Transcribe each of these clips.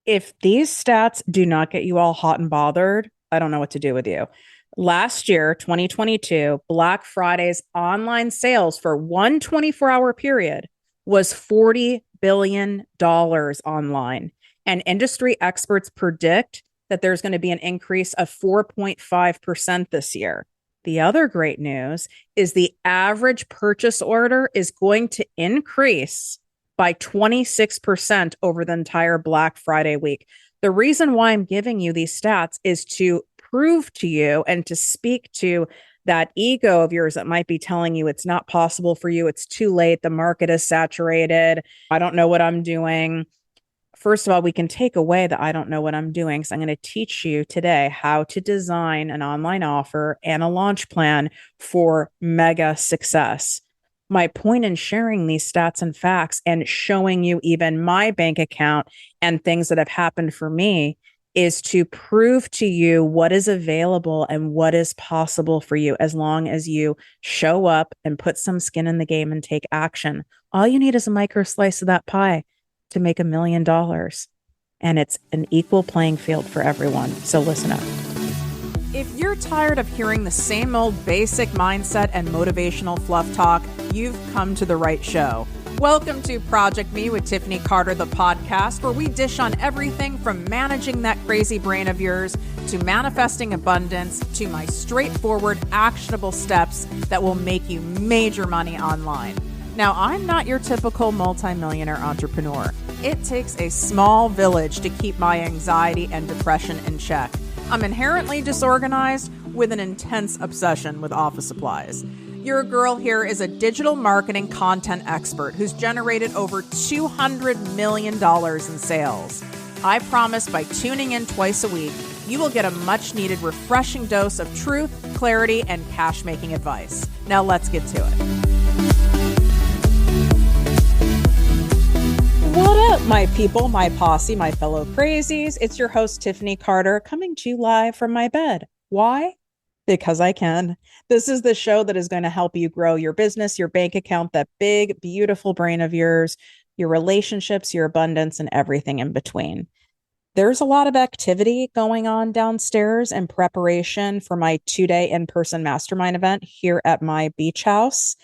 If these stats do not get you all hot and bothered, I don't know what to do with you. Last year, 2022, Black Friday's online sales for one 24-hour period was $40 billion online. And industry experts predict that there's going to be an increase of 4.5% this year. The other great news is the average purchase order is going to increase by 26% over the entire Black Friday week. The reason why I'm giving you these stats is to prove to you and to speak to that ego of yours that might be telling you it's not possible for you. It's too late. The market is saturated. I don't know what I'm doing. First of all, we can take away the I don't know what I'm doing. So I'm going to teach you today how to design an online offer and a launch plan for mega success. My point in sharing these stats and facts and showing you even my bank account and things that have happened for me is to prove to you what is available and what is possible for you as long as you show up and put some skin in the game and take action. All you need is a micro slice of that pie to make $1 million. And it's an equal playing field for everyone. So listen up. If you're tired of hearing the same old basic mindset and motivational fluff talk, you've come to the right show. Welcome to Project Me with Tiffany Carter, the podcast, where we dish on everything from managing that crazy brain of yours to manifesting abundance to my straightforward, actionable steps that will make you major money online. Now, I'm not your typical multimillionaire entrepreneur. It takes a small village to keep my anxiety and depression in check. I'm inherently disorganized with an intense obsession with office supplies. Your girl here is a digital marketing content expert who's generated over $200 million in sales. I promise by tuning in twice a week, you will get a much needed refreshing dose of truth, clarity, and cash making advice. Now let's get to it. What up, my people, my posse, my fellow crazies? It's your host, Tiffany Carter, coming to you live from my bed. Why? Because I can. This is the show that is going to help you grow your business, your bank account, that big, beautiful brain of yours, your relationships, your abundance, and everything in between. There's a lot of activity going on downstairs in preparation for my 2-day in-person mastermind event here at my beach house.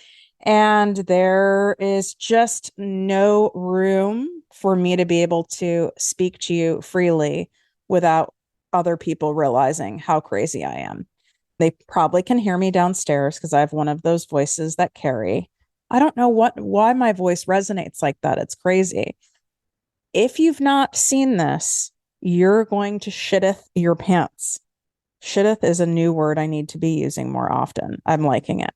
And there is just no room for me to be able to speak to you freely without other people realizing how crazy I am. They probably can hear me downstairs because I have one of those voices that carry. I don't know why my voice resonates like that. It's crazy. If you've not seen this, you're going to shitteth your pants. Shitteth is a new word I need to be using more often. I'm liking it.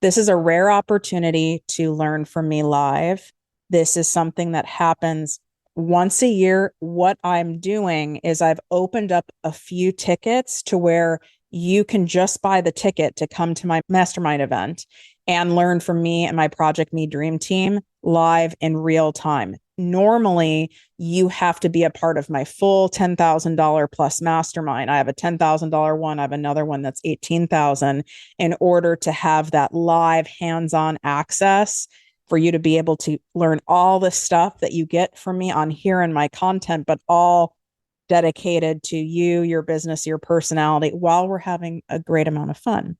This is a rare opportunity to learn from me live. This is something that happens once a year. What I'm doing is I've opened up a few tickets to where you can just buy the ticket to come to my mastermind event and learn from me and my ProjectME Dream Team live in real time. Normally, you have to be a part of my full $10,000 plus mastermind. I have a $10,000 one. I have another one that's $18,000 in order to have that live hands-on access for you to be able to learn all the stuff that you get from me on here in my content, but all dedicated to you, your business, your personality, while we're having a great amount of fun.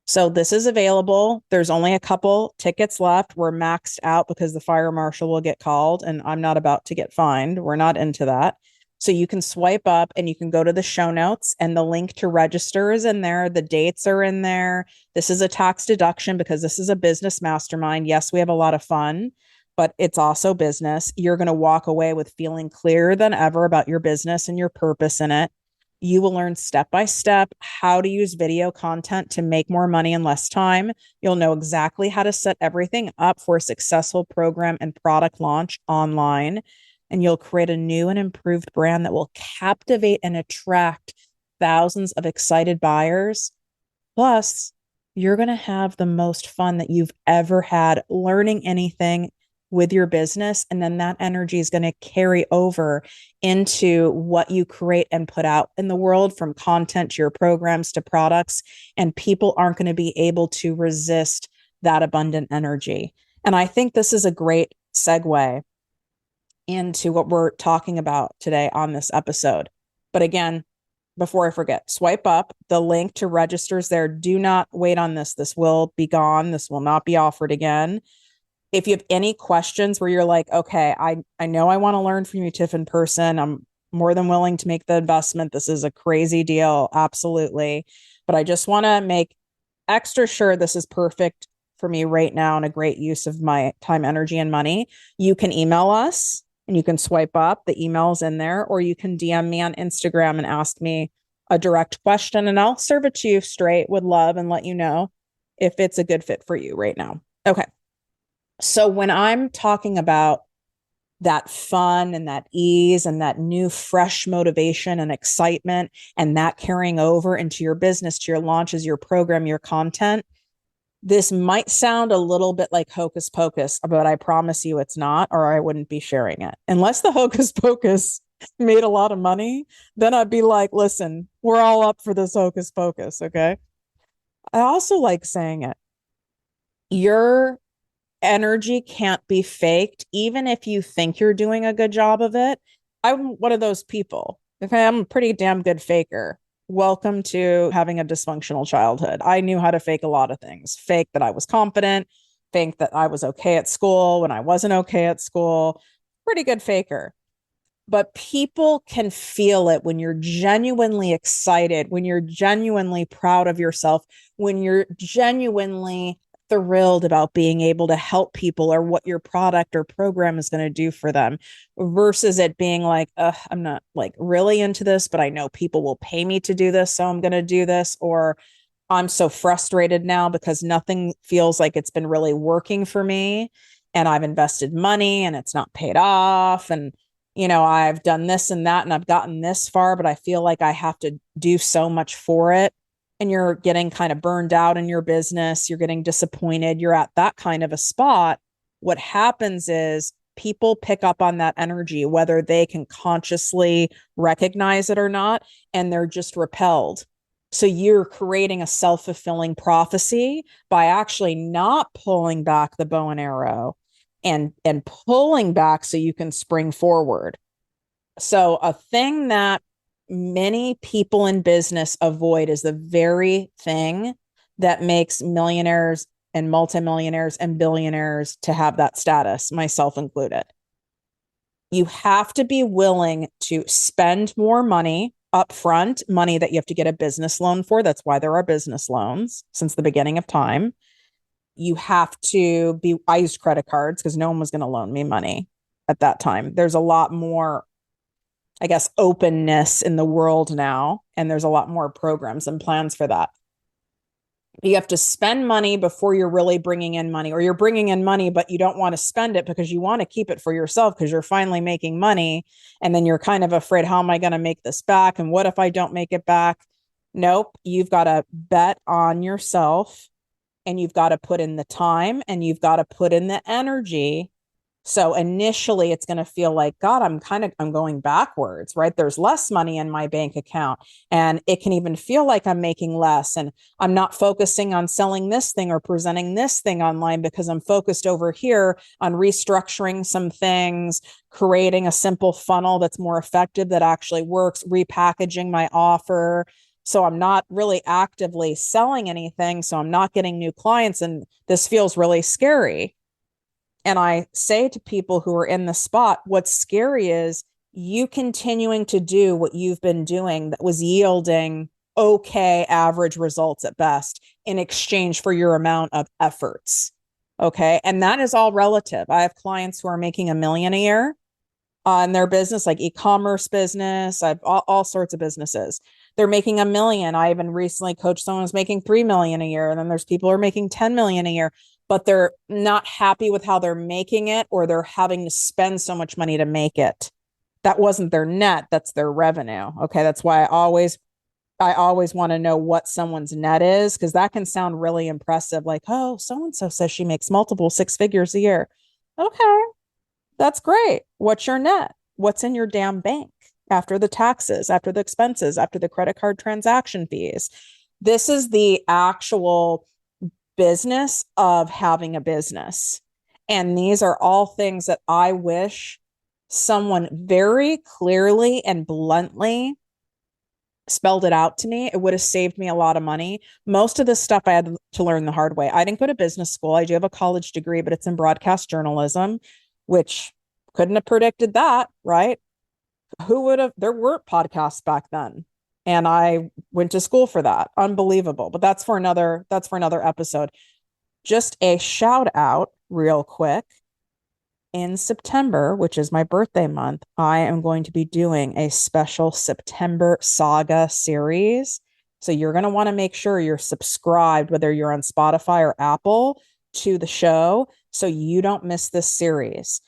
So this is available. There's only a couple tickets left. We're maxed out because the fire marshal will get called and I'm not about to get fined. We're not into that. So you can swipe up and you can go to the show notes and the link to register is in there. The dates are in there. This is a tax deduction because this is a business mastermind. Yes, we have a lot of fun, but it's also business. You're going to walk away with feeling clearer than ever about your business and your purpose in it. You will learn step by step how to use video content to make more money in less time. You'll know exactly how to set everything up for a successful program and product launch online. And you'll create a new and improved brand that will captivate and attract thousands of excited buyers. Plus, you're going to have the most fun that you've ever had learning anything with your business. And then that energy is going to carry over into what you create and put out in the world, from content to your programs to products. And people aren't going to be able to resist that abundant energy. And I think this is a great segue into what we're talking about today on this episode. But again, before I forget, swipe up. The link to registers there. Do not wait on this. This will be gone. This will not be offered again. If you have any questions where you're like, okay, I know I want to learn from you, Tiff, in person. I'm more than willing to make the investment. This is a crazy deal. Absolutely. But I just want to make extra sure this is perfect for me right now and a great use of my time, energy, and money. You can email us and you can swipe up. The email's in there, or you can DM me on Instagram and ask me a direct question, and I'll serve it to you straight with love and let you know if it's a good fit for you right now. Okay. So when I'm talking about that fun and that ease and that new fresh motivation and excitement and that carrying over into your business, to your launches, your program, your content, this might sound a little bit like hocus pocus, but I promise you it's not, or I wouldn't be sharing it. Unless the hocus pocus made a lot of money, then I'd be like, listen, we're all up for this hocus pocus. Okay. I also like saying it. Your energy can't be faked, even if you think you're doing a good job of it. I'm one of those people. Okay, I'm a pretty damn good faker. Welcome to having a dysfunctional childhood. I knew how to fake a lot of things. Fake that I was confident, fake that I was okay at school when I wasn't okay at school. Pretty good faker. But people can feel it when you're genuinely excited, when you're genuinely proud of yourself, when you're genuinely thrilled about being able to help people or what your product or program is going to do for them, versus it being like, I'm not like really into this, but I know people will pay me to do this, so I'm going to do this. Or I'm so frustrated now because nothing feels like it's been really working for me, and I've invested money and it's not paid off. And I've done this and that and I've gotten this far, but I feel like I have to do so much for it. And you're getting kind of burned out in your business. You're getting disappointed. You're at that kind of a spot. What happens is people pick up on that energy, whether they can consciously recognize it or not, and they're just repelled. So you're creating a self-fulfilling prophecy by actually not pulling back the bow and arrow and pulling back so you can spring forward. So a thing that many people in business avoid is the very thing that makes millionaires and multimillionaires and billionaires to have that status, myself included. You have to be willing to spend more money upfront, money that you have to get a business loan for. That's why there are business loans since the beginning of time. You have to be, I used credit cards because no one was going to loan me money at that time. There's a lot more, I guess, openness in the world now, and there's a lot more programs and plans for that. You have to spend money before you're really bringing in money, or you're bringing in money, but you don't want to spend it because you want to keep it for yourself because you're finally making money. And then you're kind of afraid, how am I going to make this back? And what if I don't make it back? Nope. You've got to bet on yourself, and you've got to put in the time, and you've got to put in the energy. So initially it's going to feel like, God, I'm going backwards, right? There's less money in my bank account, and it can even feel like I'm making less, and I'm not focusing on selling this thing or presenting this thing online because I'm focused over here on restructuring some things, creating a simple funnel that's more effective, that actually works, repackaging my offer. So I'm not really actively selling anything. So I'm not getting new clients. And this feels really scary. And I say to people who are in the spot, what's scary is you continuing to do what you've been doing that was yielding okay, average results at best in exchange for your amount of efforts. Okay. And that is all relative. I have clients who are making $1 million a year in their business, like e-commerce business. I've all sorts of businesses. They're making $1 million. I even recently coached someone who's making $3 million a year. And then there's people who are making $10 million a year, but they're not happy with how they're making it, or they're having to spend so much money to make it. That wasn't their net. That's their revenue. Okay. That's why I always want to know what someone's net is, because that can sound really impressive. Like, oh, so-and-so says she makes multiple 6 figures a year. Okay. That's great. What's your net? What's in your damn bank after the taxes, after the expenses, after the credit card transaction fees? This is the actual business of having a business. And these are all things that I wish someone very clearly and bluntly spelled it out to me, it would have saved me a lot of money. Most of this stuff I had to learn the hard way. I didn't go to business school. I do have a college degree, but it's in broadcast journalism, which couldn't have predicted that, right? Who would have? There weren't podcasts back then. And I went to school for that. Unbelievable. But that's for another episode. Just a shout out real quick. In September, which is my birthday month, I am going to be doing a special September saga series. So you're going to want to make sure you're subscribed, whether you're on Spotify or Apple, to the show so you don't miss this series,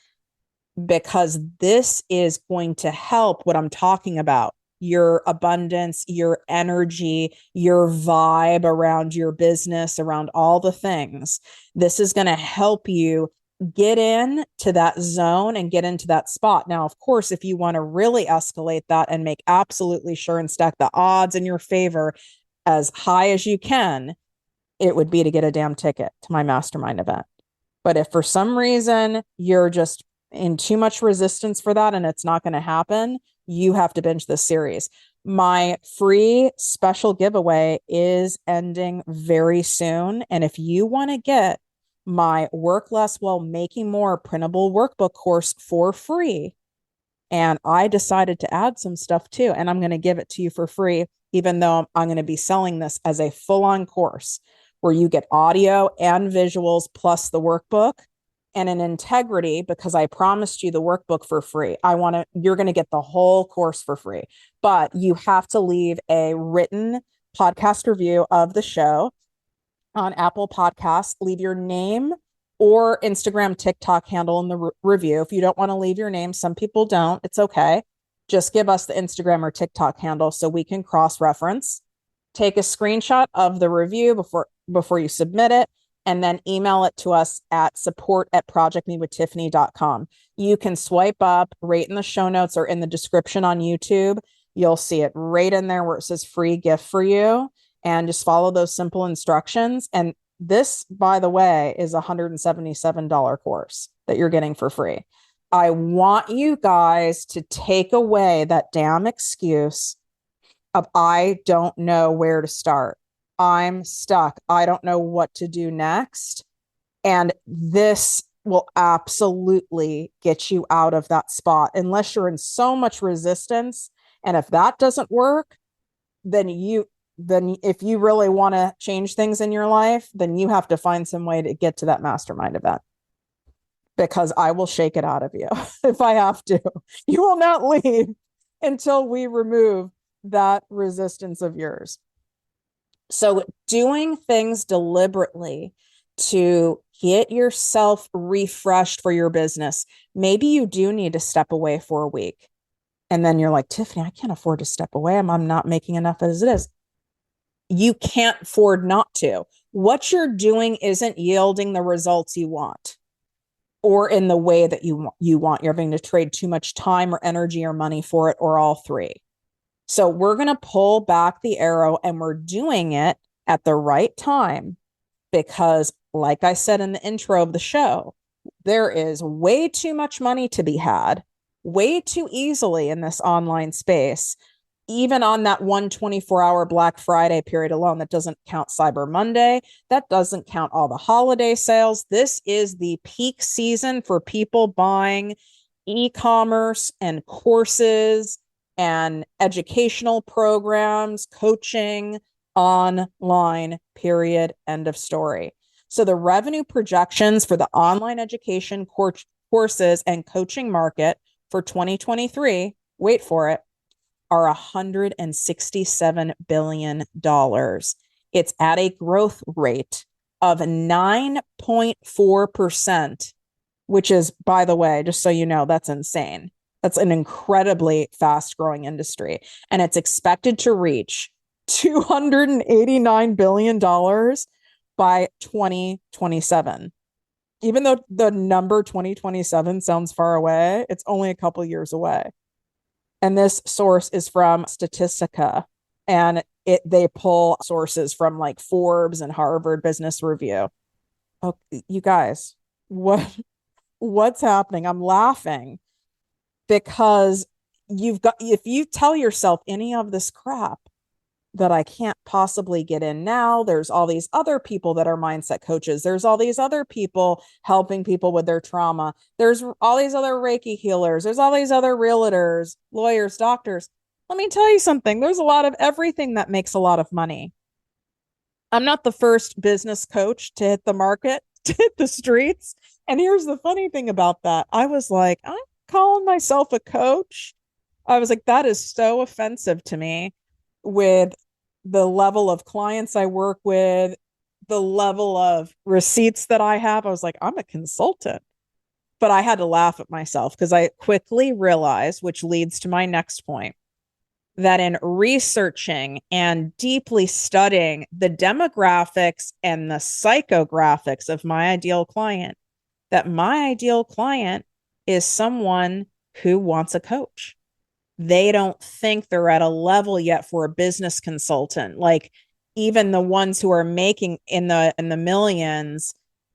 because this is going to help what I'm talking about. Your abundance, your energy, your vibe around your business, around all the things. This is going to help you get in to that zone and get into that spot. Now, of course, if you want to really escalate that and make absolutely sure and stack the odds in your favor as high as you can, it would be to get a damn ticket to my mastermind event. But if for some reason you're just in too much resistance for that and it's not going to happen, you have to binge this series. My free special giveaway is ending very soon. And if you want to get my Work Less While Making More printable workbook course for free, and I decided to add some stuff too, and I'm going to give it to you for free, even though I'm going to be selling this as a full-on course where you get audio and visuals plus the workbook and an integrity, because I promised you the workbook for free. You're going to get the whole course for free, but you have to leave a written podcast review of the show on Apple Podcasts. Leave your name or Instagram, TikTok handle in the review. If you don't want to leave your name, some people don't, it's okay. Just give us the Instagram or TikTok handle so we can cross-reference. Take a screenshot of the review before you submit it, and then email it to us at support@projectmewithtiffany.com. You can swipe up right in the show notes or in the description on YouTube. You'll see it right in there where it says free gift for you, and just follow those simple instructions. And this, by the way, is a $177 course that you're getting for free. I want you guys to take away that damn excuse of I don't know where to start. I'm stuck. I don't know what to do next. And this will absolutely get you out of that spot, unless you're in so much resistance. And if that doesn't work, then if you really want to change things in your life, then you have to find some way to get to that mastermind event, because I will shake it out of you if I have to. You will not leave until we remove that resistance of yours. So doing things deliberately to get yourself refreshed for your business. Maybe you do need to step away for a week. And then you're like, Tiffany, I can't afford to step away. I'm not making enough as it is. You can't afford not to. What you're doing isn't yielding the results you want, or in the way that you want. You're having to trade too much time or energy or money for it, or all three. So we're going to pull back the arrow, and we're doing it at the right time, because like I said in the intro of the show, there is way too much money to be had way too easily in this online space. Even on that 124-hour Black Friday period alone, that doesn't count Cyber Monday. That doesn't count all the holiday sales. This is the peak season for people buying e-commerce and courses and educational programs, coaching online, period, end of story. So the revenue projections for the online education courses and coaching market for 2023, wait for it, are $167 billion. It's at a growth rate of 9.4%, which is, by the way, just so you know, that's insane. That's an incredibly fast growing industry. And it's expected to reach $289 billion by 2027. Even though the number 2027 sounds far away, it's only a couple years away. And this source is from Statistica, and they pull sources from like Forbes and Harvard Business Review. Oh, you guys, what's happening? I'm laughing because if you tell yourself any of this crap that I can't possibly get in now, there's all these other people that are mindset coaches. There's all these other people helping people with their trauma. There's all these other Reiki healers. There's all these other realtors, lawyers, doctors. Let me tell you something. There's a lot of everything that makes a lot of money. I'm not the first business coach to hit the market, to hit the streets. And here's the funny thing about that. I was like, I'm calling myself a coach. I was like, that is so offensive to me with the level of clients I work with, the level of receipts that I have. I was like, I'm a consultant. But I had to laugh at myself because I quickly realized, which leads to my next point, that in researching and deeply studying the demographics and the psychographics of my ideal client, that my ideal client is someone who wants a coach. They don't think they're at a level yet for a business consultant. Like even the ones who are making in the millions,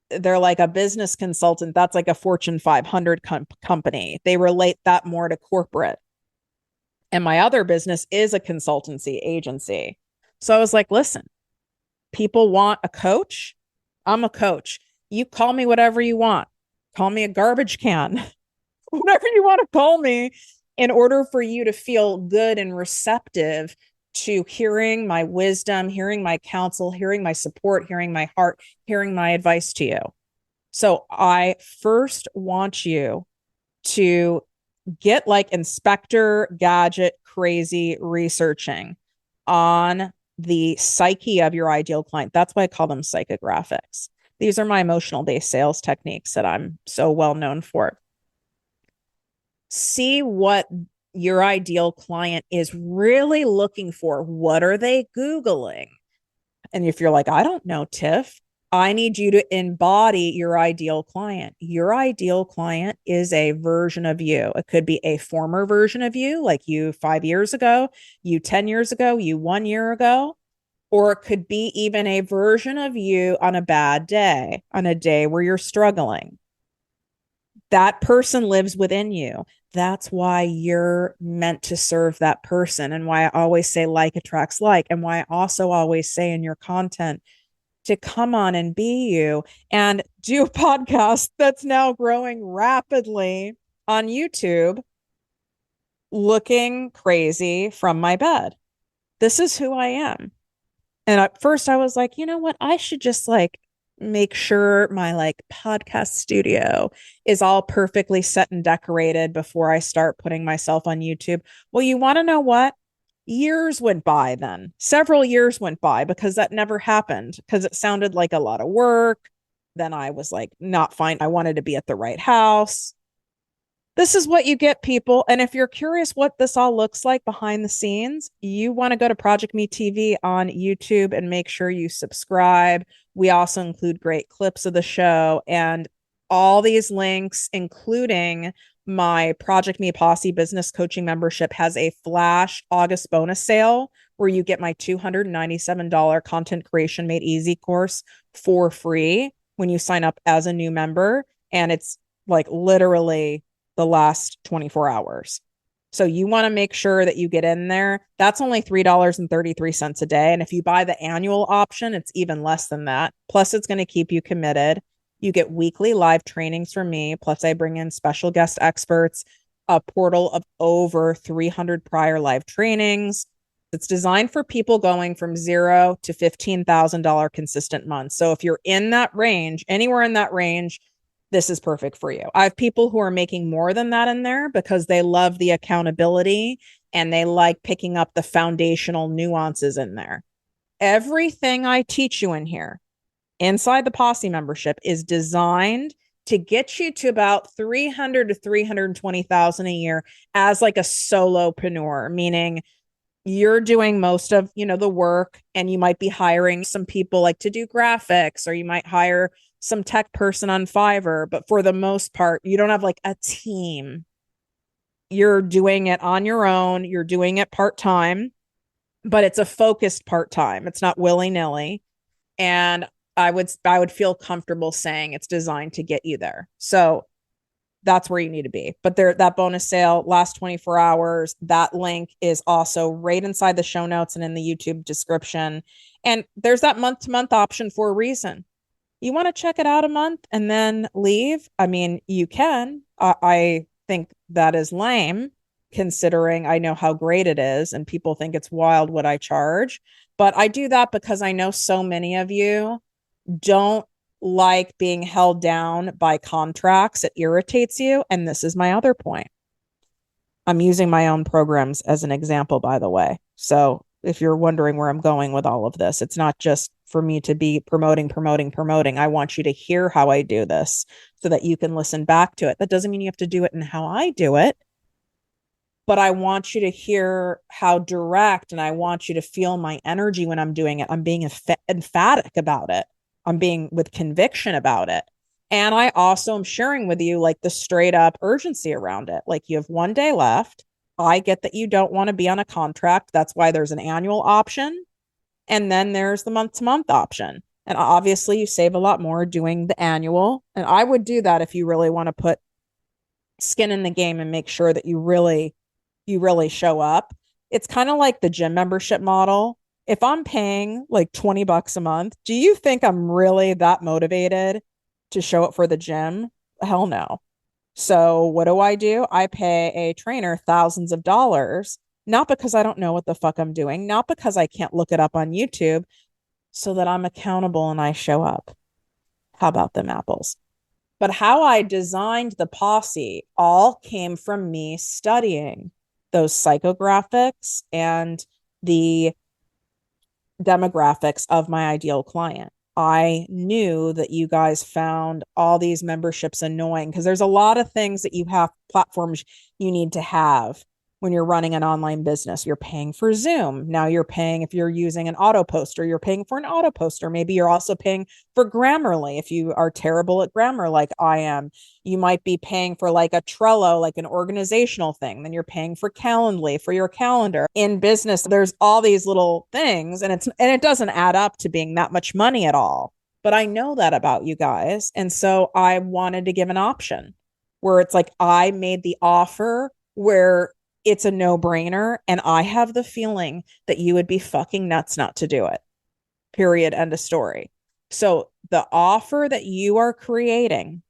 they're like a business consultant. That's like a Fortune 500 company. They relate that more to corporate. And my other business is a consultancy agency. So I was like, listen, people want a coach. I'm a coach. You call me whatever you want. Call me a garbage can, whatever you want to call me, in order for you to feel good and receptive to hearing my wisdom, hearing my counsel, hearing my support, hearing my heart, hearing my advice to you. So I first want you to get like Inspector Gadget crazy researching on the psyche of your ideal client. That's why I call them psychographics. These are my emotional based sales techniques that I'm so well known for. See what your ideal client is really looking for. What are they Googling? And if you're like, I don't know, Tiff, I need you to embody your ideal client. Your ideal client is a version of you. It could be a former version of you, like you 5 years ago, you 10 years ago, you 1 year ago, or it could be even a version of you on a bad day, on a day where you're struggling. That person lives within you. That's why you're meant to serve that person, and why I always say like attracts like, and why I also always say in your content to come on and be you, and do a podcast that's now growing rapidly on YouTube, looking crazy from my bed. This is who I am. And at first I was like, you know what? I should just like make sure my like podcast studio is all perfectly set and decorated before I start putting myself on YouTube. Well, you want to know what? Years went by then. Several years went by because that never happened because it sounded like a lot of work. Then I was like, not fine. I wanted to be at the right house. This is what you get, people. And if you're curious what this all looks like behind the scenes, you want to go to ProjectME TV on YouTube and make sure you subscribe. We also include great clips of the show and all these links, including my ProjectME Posse business coaching membership, has a flash August bonus sale where you get my $297 content creation made easy course for free when you sign up as a new member. And it's like literally the last 24 hours. So you want to make sure that you get in there. That's only $3.33 a day. And if you buy the annual option, it's even less than that. Plus, it's going to keep you committed. You get weekly live trainings from me. Plus, I bring in special guest experts, a portal of over 300 prior live trainings. It's designed for people going from $0 to $15,000 consistent months. So if you're in that range, anywhere in that range, this is perfect for you. I have people who are making more than that in there because they love the accountability and they like picking up the foundational nuances in there. Everything I teach you in here inside the Posse membership is designed to get you to about 300 to 320,000 a year as like a solopreneur, meaning you're doing most of, the work, and you might be hiring some people like to do graphics, or you might hire some tech person on Fiverr, but for the most part, you don't have like a team. You're doing it on your own. You're doing it part-time, but it's a focused part-time. It's not willy-nilly. And I would feel comfortable saying it's designed to get you there. So that's where you need to be. But there, that bonus sale lasts 24 hours. That link is also right inside the show notes and in the YouTube description. And there's that month-to-month option for a reason. You want to check it out a month and then leave? I mean, you can. I think that is lame, considering I know how great it is, and people think it's wild what I charge. But I do that because I know so many of you don't like being held down by contracts. It irritates you. And this is my other point. I'm using my own programs as an example, by the way. So if you're wondering where I'm going with all of this, it's not just for me to be promoting. I want you to hear how I do this so that you can listen back to it. That doesn't mean you have to do it in how I do it, but I want you to hear how direct, and I want you to feel my energy when I'm doing it. I'm being emphatic about it. I'm being with conviction about it. And I also am sharing with you like the straight up urgency around it. Like, you have 1 day left. I get that you don't want to be on a contract. That's why there's an annual option. And then there's the month to month option. And obviously you save a lot more doing the annual. And I would do that if you really want to put skin in the game and make sure that you really show up. It's kind of like the gym membership model. If I'm paying like $20 a month, do you think I'm really that motivated to show up for the gym? Hell no. So what do? I pay a trainer thousands of dollars, not because I don't know what the fuck I'm doing, not because I can't look it up on YouTube, so that I'm accountable and I show up. How about them apples? But how I designed the posse all came from me studying those psychographics and the demographics of my ideal client. I knew that you guys found all these memberships annoying because there's a lot of things that you have, platforms you need to have when you're running an online business. You're paying for Zoom. Now you're paying, if you're using an auto poster, you're paying for an auto poster. Maybe you're also paying for Grammarly. If you are terrible at grammar like I am, you might be paying for like a Trello, like an organizational thing. Then you're paying for Calendly for your calendar. In business, there's all these little things, and it doesn't add up to being that much money at all. But I know that about you guys. And so I wanted to give an option where it's like I made the offer where it's a no-brainer, and I have the feeling that you would be fucking nuts not to do it. Period. End of story. So the offer that you are creating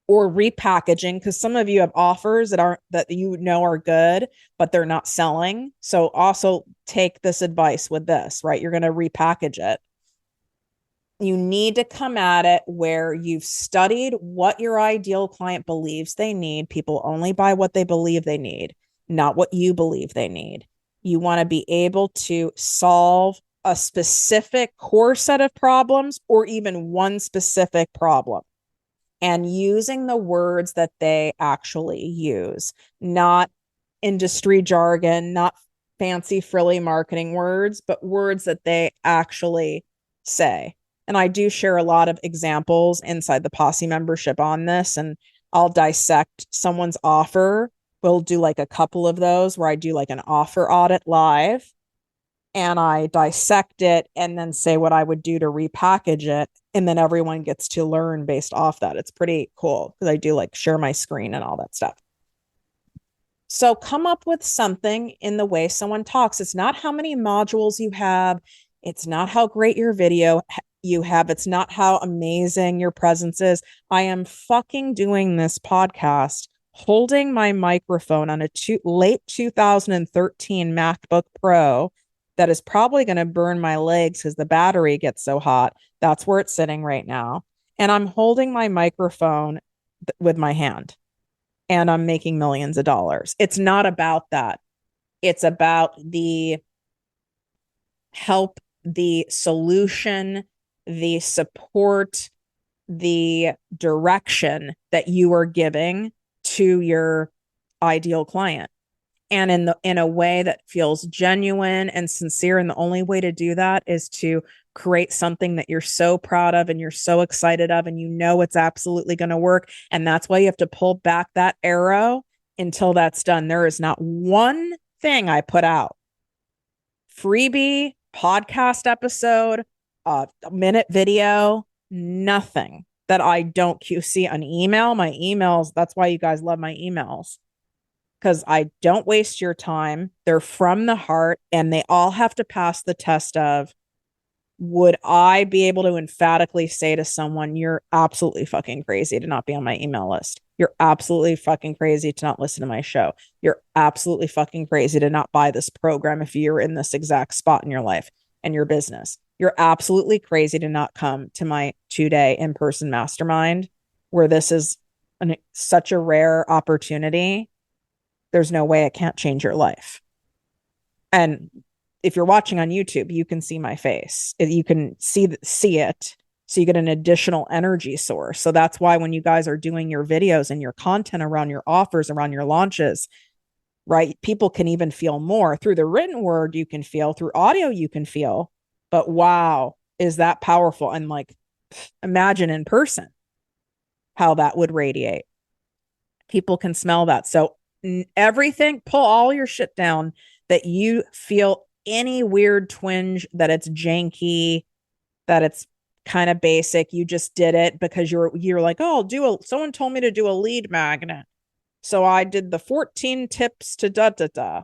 or repackaging, because some of you have offers that you know are good, but they're not selling. So also take this advice with this, right? You're going to repackage it. You need to come at it where you've studied what your ideal client believes they need. People only buy what they believe they need, not what you believe they need. You want to be able to solve a specific core set of problems or even one specific problem, and using the words that they actually use, not industry jargon, not fancy frilly marketing words, but words that they actually say. And I do share a lot of examples inside the Posse membership on this, and I'll dissect someone's offer. We'll do like a couple of those where I do like an offer audit live, and I dissect it and then say what I would do to repackage it. And then everyone gets to learn based off that. It's pretty cool because I do like share my screen and all that stuff. So come up with something in the way someone talks. It's not how many modules you have. It's not how great your video you have. It's not how amazing your presence is. I am fucking doing this podcast holding my microphone on a late 2013 MacBook Pro that is probably going to burn my legs because the battery gets so hot. That's where it's sitting right now. And I'm holding my microphone with my hand, and I'm making millions of dollars. It's not about that. It's about the help, the solution, the support, the direction that you are giving to your ideal client, and in a way that feels genuine and sincere. And the only way to do that is to create something that you're so proud of and you're so excited of, and you know it's absolutely going to work. And that's why you have to pull back that arrow until that's done. There is not one thing I put out, freebie, podcast episode, a minute video, nothing that I don't QC an email. My emails, that's why you guys love my emails, because I don't waste your time. They're from the heart, and they all have to pass the test of, would I be able to emphatically say to someone, you're absolutely fucking crazy to not be on my email list. You're absolutely fucking crazy to not listen to my show. You're absolutely fucking crazy to not buy this program if you're in this exact spot in your life and your business. You're absolutely crazy to not come to my 2-day in-person mastermind where this is such a rare opportunity. There's no way it can't change your life. And if you're watching on YouTube, you can see my face. You can see it. So you get an additional energy source. So that's why when you guys are doing your videos and your content around your offers, around your launches, right? People can even feel more through the written word. You can feel through audio. You can feel, but wow, is that powerful? And like, imagine in person how that would radiate. People can smell that. So everything, pull all your shit down that you feel any weird twinge, that it's janky, that it's kind of basic. You just did it because you're like, oh, someone told me to do a lead magnet. So I did the 14 tips to da da da.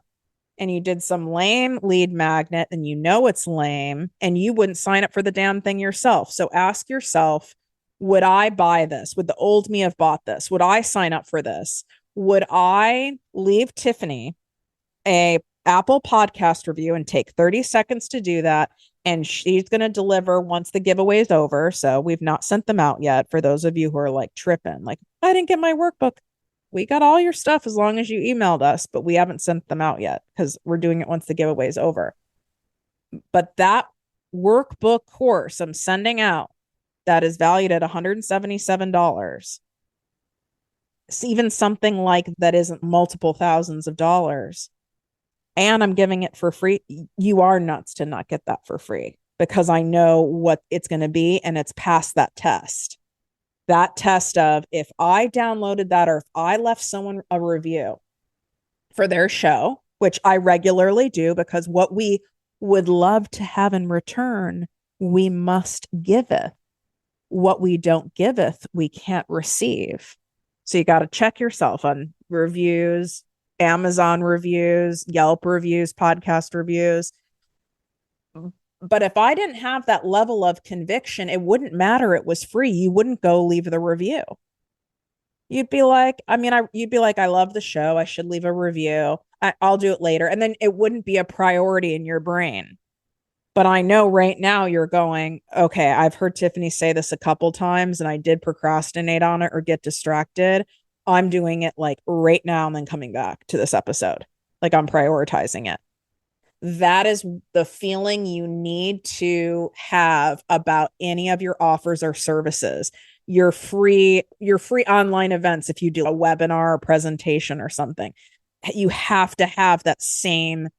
And you did some lame lead magnet, and you know it's lame, and you wouldn't sign up for the damn thing yourself. So ask yourself, would I buy this? Would the old me have bought this? Would I sign up for this? Would I leave Tiffany a Apple podcast review and take 30 seconds to do that? And she's going to deliver once the giveaway is over. So we've not sent them out yet. For those of you who are like tripping, like, I didn't get my workbook. We got all your stuff as long as you emailed us, but we haven't sent them out yet because we're doing it once the giveaway is over. But that workbook course I'm sending out that is valued at $177, it's even something like that isn't multiple thousands of dollars, and I'm giving it for free. You are nuts to not get that for free, because I know what it's going to be, and it's past that test. That test of, if I downloaded that or if I left someone a review for their show, which I regularly do, because what we would love to have in return, we must giveth. What we don't giveth, we can't receive. So you got to check yourself on reviews, Amazon reviews, Yelp reviews, podcast reviews. But if I didn't have that level of conviction, it wouldn't matter. It was free. You wouldn't go leave the review. You'd be like, you'd be like, I love the show. I should leave a review. I'll do it later. And then it wouldn't be a priority in your brain. But I know right now you're going, okay, I've heard Tiffany say this a couple times and I did procrastinate on it or get distracted. I'm doing it like right now and then coming back to this episode. Like, I'm prioritizing it. That is the feeling you need to have about any of your offers or services. Your free online events, if you do a webinar or presentation or something, you have to have that same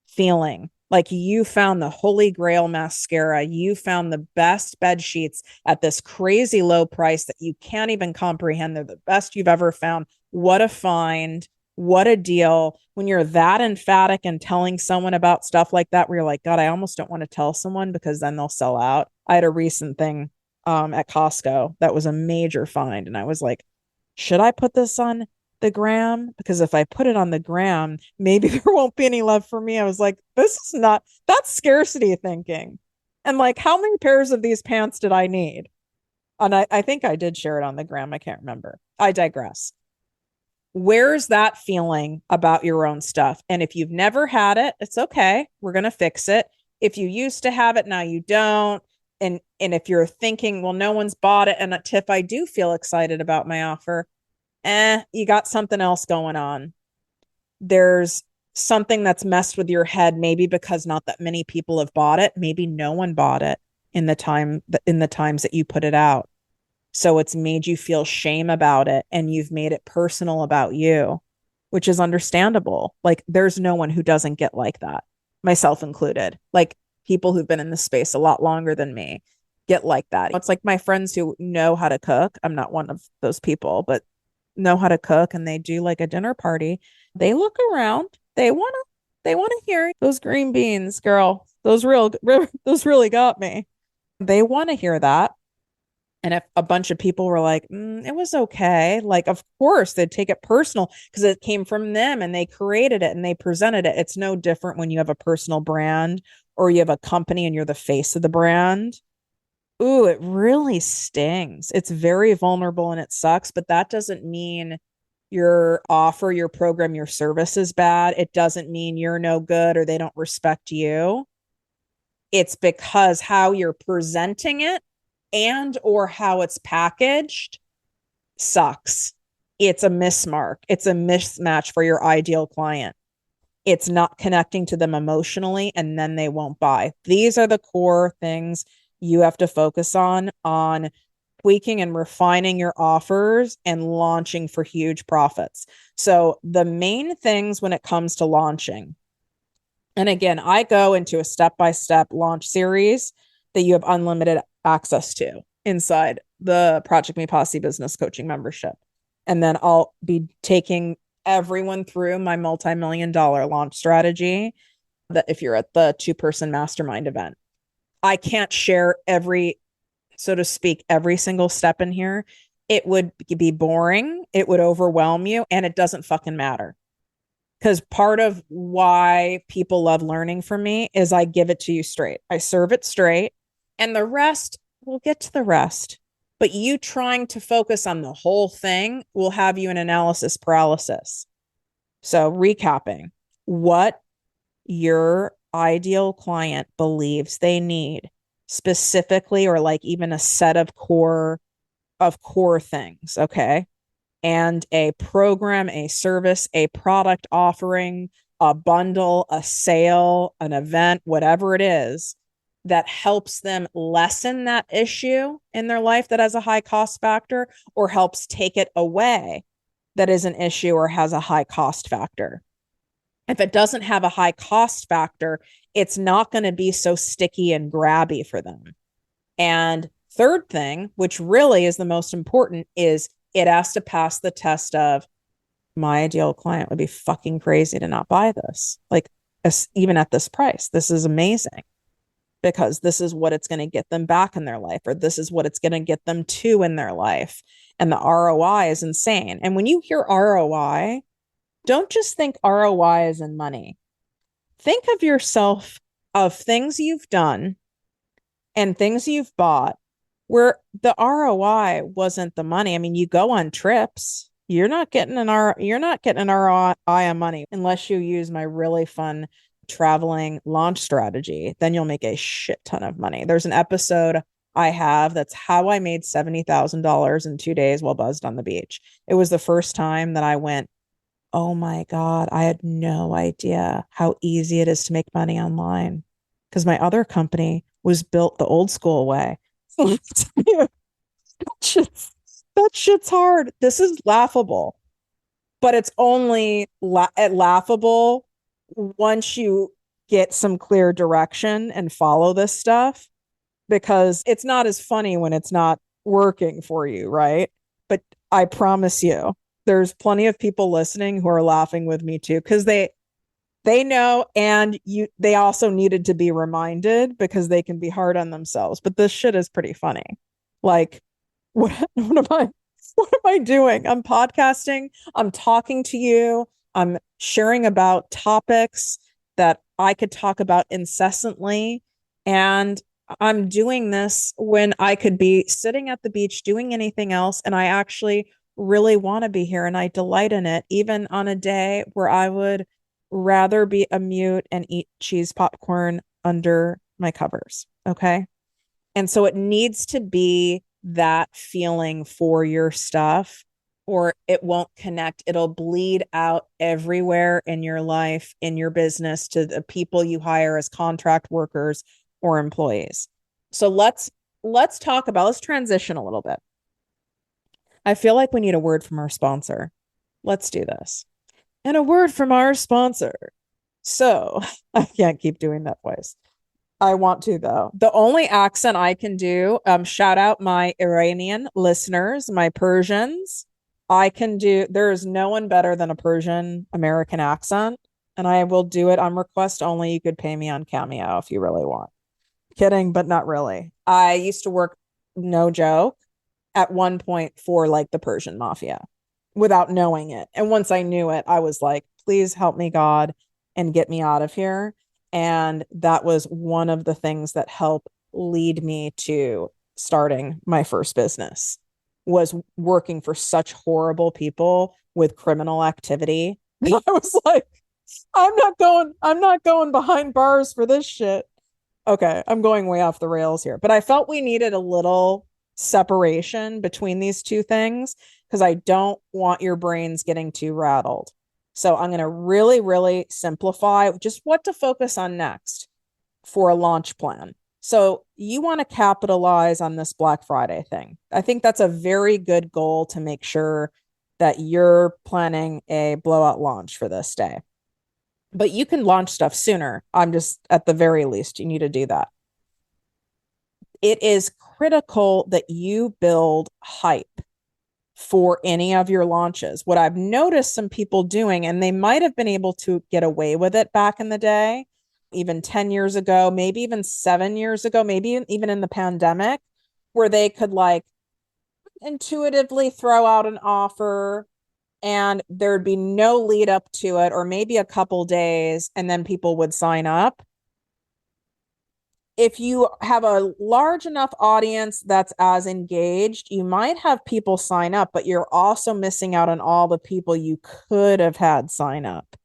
feeling. Like, you found the holy grail mascara, you found the best bed sheets at this crazy low price that you can't even comprehend. They're the best you've ever found. What a find. What a deal. When you're that emphatic and telling someone about stuff like that, where you're like, God, I almost don't want to tell someone because then they'll sell out. I had a recent thing at Costco that was a major find. And I was like, should I put this on the gram? Because if I put it on the gram, maybe there won't be any love for me. I was like, that's scarcity thinking. And like, how many pairs of these pants did I need? And I think I did share it on the gram. I can't remember. I digress. Where's that feeling about your own stuff? And if you've never had it, it's okay. We're going to fix it. If you used to have it, now you don't. And if you're thinking, well, no one's bought it, and a tip, I do feel excited about my offer. You got something else going on. There's something that's messed with your head, maybe because not that many people have bought it. Maybe no one bought it in the times that you put it out. So it's made you feel shame about it, and you've made it personal about you, which is understandable. Like, there's no one who doesn't get like that, myself included. Like, people who've been in this space a lot longer than me get like that. It's like my friends who know how to cook. I'm not one of those people, but know how to cook, and they do like a dinner party. They look around. They want to hear those green beans, girl. Those really got me. They want to hear that. And if a bunch of people were like, it was okay, like, of course, they'd take it personal because it came from them and they created it and they presented it. It's no different when you have a personal brand or you have a company and you're the face of the brand. Ooh, it really stings. It's very vulnerable and it sucks, but that doesn't mean your offer, your program, your service is bad. It doesn't mean you're no good or they don't respect you. It's because how you're presenting it and or how it's packaged sucks. It's a mismark. It's a mismatch for your ideal client. It's not connecting to them emotionally, and then they won't buy. These are the core things you have to focus on tweaking and refining your offers and launching for huge profits. So the main things when it comes to launching, and again, I go into a step-by-step launch series that you have unlimited access to inside the ProjectME Posse business coaching membership. And then I'll be taking everyone through my multi-million-dollar launch strategy that if you're at the 2-person mastermind event. I can't share every, so to speak, every single step in here. It would be boring. It would overwhelm you, and it doesn't fucking matter. Because part of why people love learning from me is I give it to you straight. I serve it straight, and the rest, we'll get to the rest. But you trying to focus on the whole thing will have you in analysis paralysis. So recapping, what your ideal client believes they need specifically, or like even a set of core things, okay? And a program, a service, a product offering, a bundle, a sale, an event, whatever it is that helps them lessen that issue in their life that has a high cost factor, or helps take it away that is an issue or has a high cost factor. If it doesn't have a high cost factor, it's not going to be so sticky and grabby for them. And third thing, which really is the most important, is it has to pass the test of my ideal client would be fucking crazy to not buy this. Like, even at this price, this is amazing because this is what it's going to get them back in their life, or this is what it's going to get them to in their life. And the ROI is insane. And when you hear ROI, don't just think ROI is in money. Think of yourself of things you've done and things you've bought where the ROI wasn't the money. I mean, you go on trips, you're not getting an ROI on money unless you use my really fun traveling launch strategy. Then you'll make a shit ton of money. There's an episode I have that's how I made $70,000 in 2 days while buzzed on the beach. It was the first time that I went, oh my God, I had no idea how easy it is to make money online because my other company was built the old school way. that shit's hard. This is laughable, but it's only laughable once you get some clear direction and follow this stuff, because it's not as funny when it's not working for you, right? But I promise you, there's plenty of people listening who are laughing with me too, because they know, and they also needed to be reminded because they can be hard on themselves. But this shit is pretty funny. Like, what am I doing? I'm podcasting, I'm talking to you, I'm sharing about topics that I could talk about incessantly. And I'm doing this when I could be sitting at the beach doing anything else. And I actually really want to be here and I delight in it, even on a day where I would rather be a mute and eat cheese popcorn under my covers. Okay. And so it needs to be that feeling for your stuff, or it won't connect. It'll bleed out everywhere in your life, in your business, to the people you hire as contract workers or employees. So let's transition a little bit. I feel like we need a word from our sponsor. Let's do this. And a word from our sponsor. So I can't keep doing that voice. I want to, though. The only accent I can do, shout out my Iranian listeners, my Persians. I can do, there is no one better than a Persian American accent. And I will do it on request only. You could pay me on Cameo if you really want. Kidding, but not really. I used to work, no joke, at one point for like the Persian mafia without knowing it. And once I knew it, I was like, please help me, God, and get me out of here. And that was one of the things that helped lead me to starting my first business, was working for such horrible people with criminal activity. I was like, I'm not going behind bars for this shit. Okay, I'm going way off the rails here, but I felt we needed a little separation between these two things because I don't want your brains getting too rattled. So I'm going to really, really simplify just what to focus on next for a launch plan. So you want to capitalize on this Black Friday thing. I think that's a very good goal to make sure that you're planning a blowout launch for this day. But you can launch stuff sooner. I'm just, at the very least, you need to do that. It is critical that you build hype for any of your launches. What I've noticed some people doing, and they might have been able to get away with it back in the day, even 10 years ago, maybe even 7 years ago, maybe even in the pandemic, where they could like intuitively throw out an offer and there'd be no lead up to it, or maybe a couple days, and then people would sign up. If you have a large enough audience that's as engaged, you might have people sign up, but you're also missing out on all the people you could have had sign up.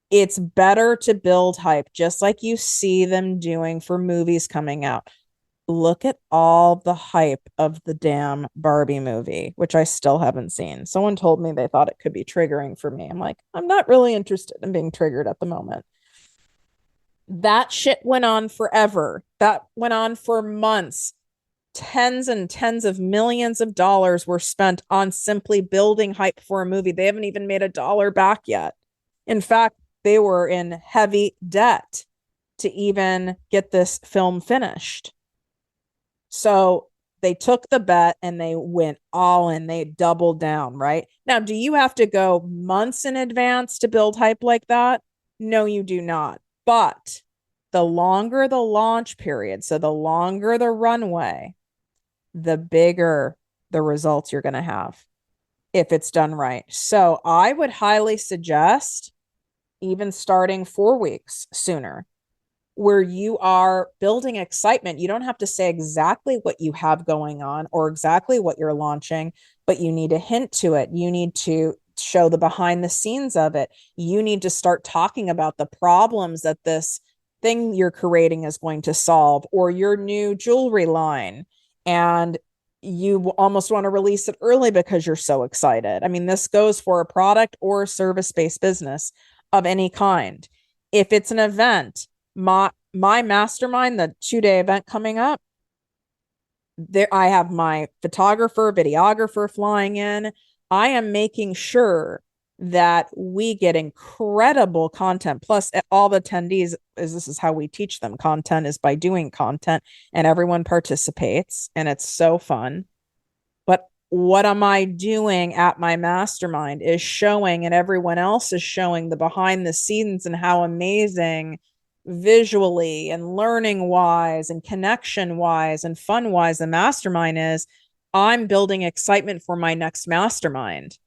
It's better to build hype, just like you see them doing for movies coming out. Look at all the hype of the damn Barbie movie, which I still haven't seen. Someone told me they thought it could be triggering for me. I'm like, I'm not really interested in being triggered at the moment. That shit went on forever. That went on for months. Tens and tens of millions of dollars were spent on simply building hype for a movie. They haven't even made a dollar back yet. In fact, they were in heavy debt to even get this film finished. So they took the bet and they went all in. They doubled down, right? Now, do you have to go months in advance to build hype like that? No, you do not. But the longer the launch period, so the longer the runway, the bigger the results you're going to have if it's done right. So I would highly suggest even starting 4 weeks sooner, where you are building excitement. You don't have to say exactly what you have going on or exactly what you're launching, but you need to hint to it. You need to show the behind the scenes of it. You need to start talking about the problems that this thing you're creating is going to solve, or your new jewelry line. And you almost want to release it early because you're so excited. I mean, this goes for a product or service-based business of any kind. If it's an event, my mastermind, the 2-day event coming up, there I have my photographer, videographer flying in. I am making sure that we get incredible content. Plus, all the attendees, this is how we teach them content, is by doing content, and everyone participates, and it's so fun. But what am I doing at my mastermind is showing, and everyone else is showing, the behind the scenes and how amazing visually and learning wise and connection wise and fun wise the mastermind is. I'm building excitement for my next mastermind.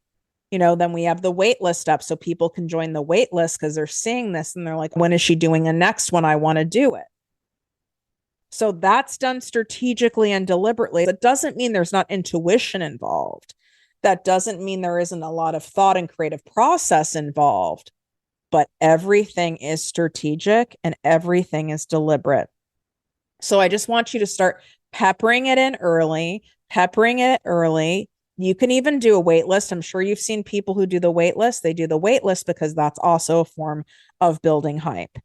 Then we have the wait list up so people can join the wait list because they're seeing this and they're like, when is she doing a next one? I want to do it. So that's done strategically and deliberately. That doesn't mean there's not intuition involved. That doesn't mean there isn't a lot of thought and creative process involved, but everything is strategic and everything is deliberate. So I just want you to start peppering it in early. You can even do a wait list. I'm sure you've seen people who do the wait list. They do the wait list because that's also a form of building hype.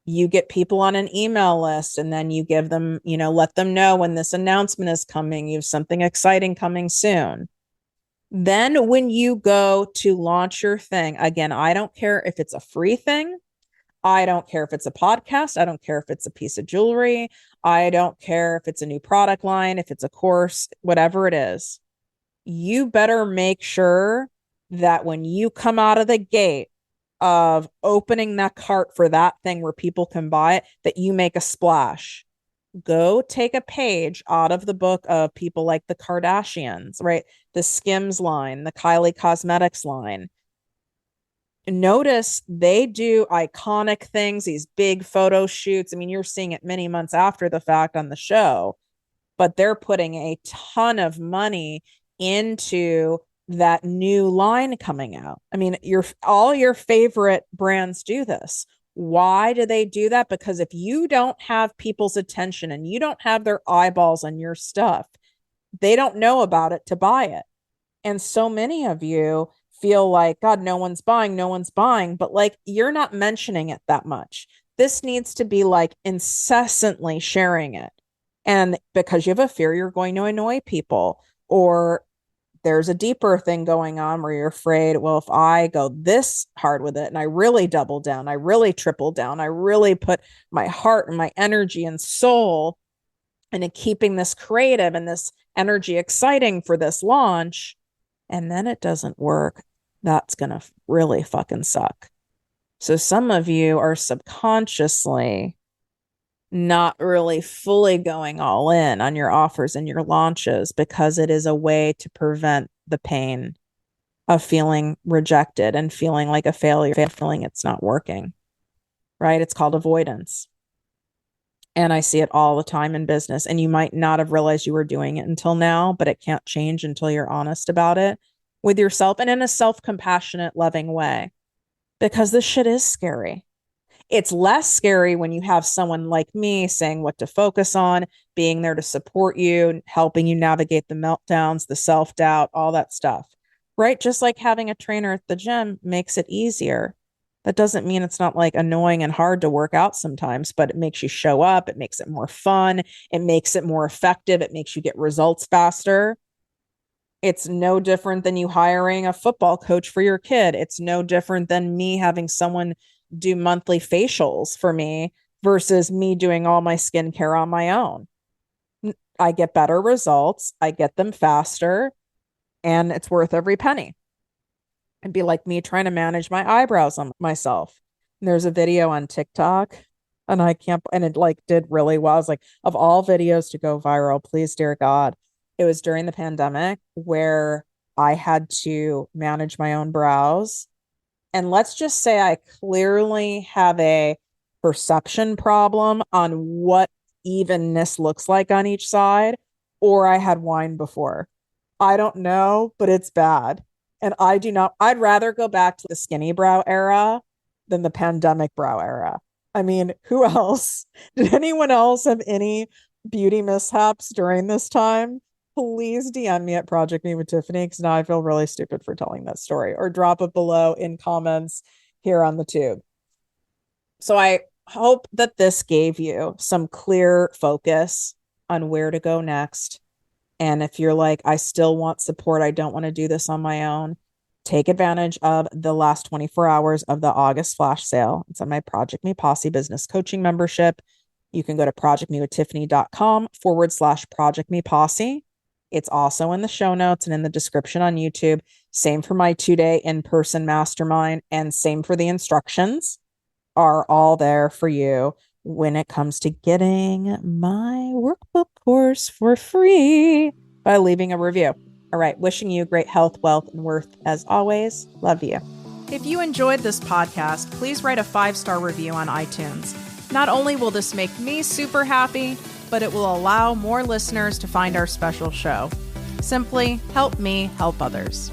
You get people on an email list and then you give them, let them know when this announcement is coming. You have something exciting coming soon. Then when you go to launch your thing, again, I don't care if it's a free thing. I don't care if it's a podcast. I don't care if it's a piece of jewelry. I don't care if it's a new product line, if it's a course, whatever it is. You better make sure that when you come out of the gate of opening that cart for that thing where people can buy it, that you make a splash. Go take a page out of the book of people like the Kardashians, right? The Skims line, the Kylie Cosmetics line. Notice they do iconic things, these big photo shoots. I mean, you're seeing it many months after the fact on the show, but they're putting a ton of money into that new line coming out. I mean, all your favorite brands do this. Why do they do that? Because if you don't have people's attention and you don't have their eyeballs on your stuff, they don't know about it to buy it. And so many of you feel like, God, no one's buying, but like you're not mentioning it that much. This needs to be like incessantly sharing it. And because you have a fear you're going to annoy people, or there's a deeper thing going on where you're afraid, well, if I go this hard with it and I really double down, I really triple down, I really put my heart and my energy and soul into keeping this creative and this energy exciting for this launch, and then it doesn't work, that's going to really fucking suck. So some of you are subconsciously not really fully going all in on your offers and your launches because it is a way to prevent the pain of feeling rejected and feeling like a failure, feeling it's not working, right? It's called avoidance. And I see it all the time in business. And you might not have realized you were doing it until now, but it can't change until you're honest about it with yourself and in a self-compassionate, loving way, because this shit is scary. It's less scary when you have someone like me saying what to focus on, being there to support you, helping you navigate the meltdowns, the self-doubt, all that stuff, right? Just like having a trainer at the gym makes it easier. That doesn't mean it's not like annoying and hard to work out sometimes, but it makes you show up. It makes it more fun. It makes it more effective. It makes you get results faster. It's no different than you hiring a football coach for your kid. It's no different than me having someone do monthly facials for me versus me doing all my skincare on my own. I get better results. I get them faster, and it's worth every penny. It'd be like me trying to manage my eyebrows on myself. And there's a video on TikTok, and it like did really well. I was like, of all videos to go viral, please, dear God. It was during the pandemic where I had to manage my own brows. And let's just say I clearly have a perception problem on what evenness looks like on each side, or I had wine before. I don't know, but it's bad. And I'd rather go back to the skinny brow era than the pandemic brow era. I mean, who else? Did anyone else have any beauty mishaps during this time? Please DM me at ProjectME with Tiffany, because now I feel really stupid for telling that story, or drop it below in comments here on the tube. So I hope that this gave you some clear focus on where to go next. And if you're like, I still want support, I don't want to do this on my own, take advantage of the last 24 hours of the August flash sale. It's on my Project Me Posse business coaching membership. You can go to projectmewithtiffany.com/Project Me Posse. It's also in the show notes and in the description on YouTube. Same for my 2-day in-person mastermind, and same for the instructions are all there for you when it comes to getting my workbook course for free by leaving a review. All right. Wishing you great health, wealth, and worth as always. Love you. If you enjoyed this podcast, please write a 5-star review on iTunes. Not only will this make me super happy, but it will allow more listeners to find our special show. Simply help me help others.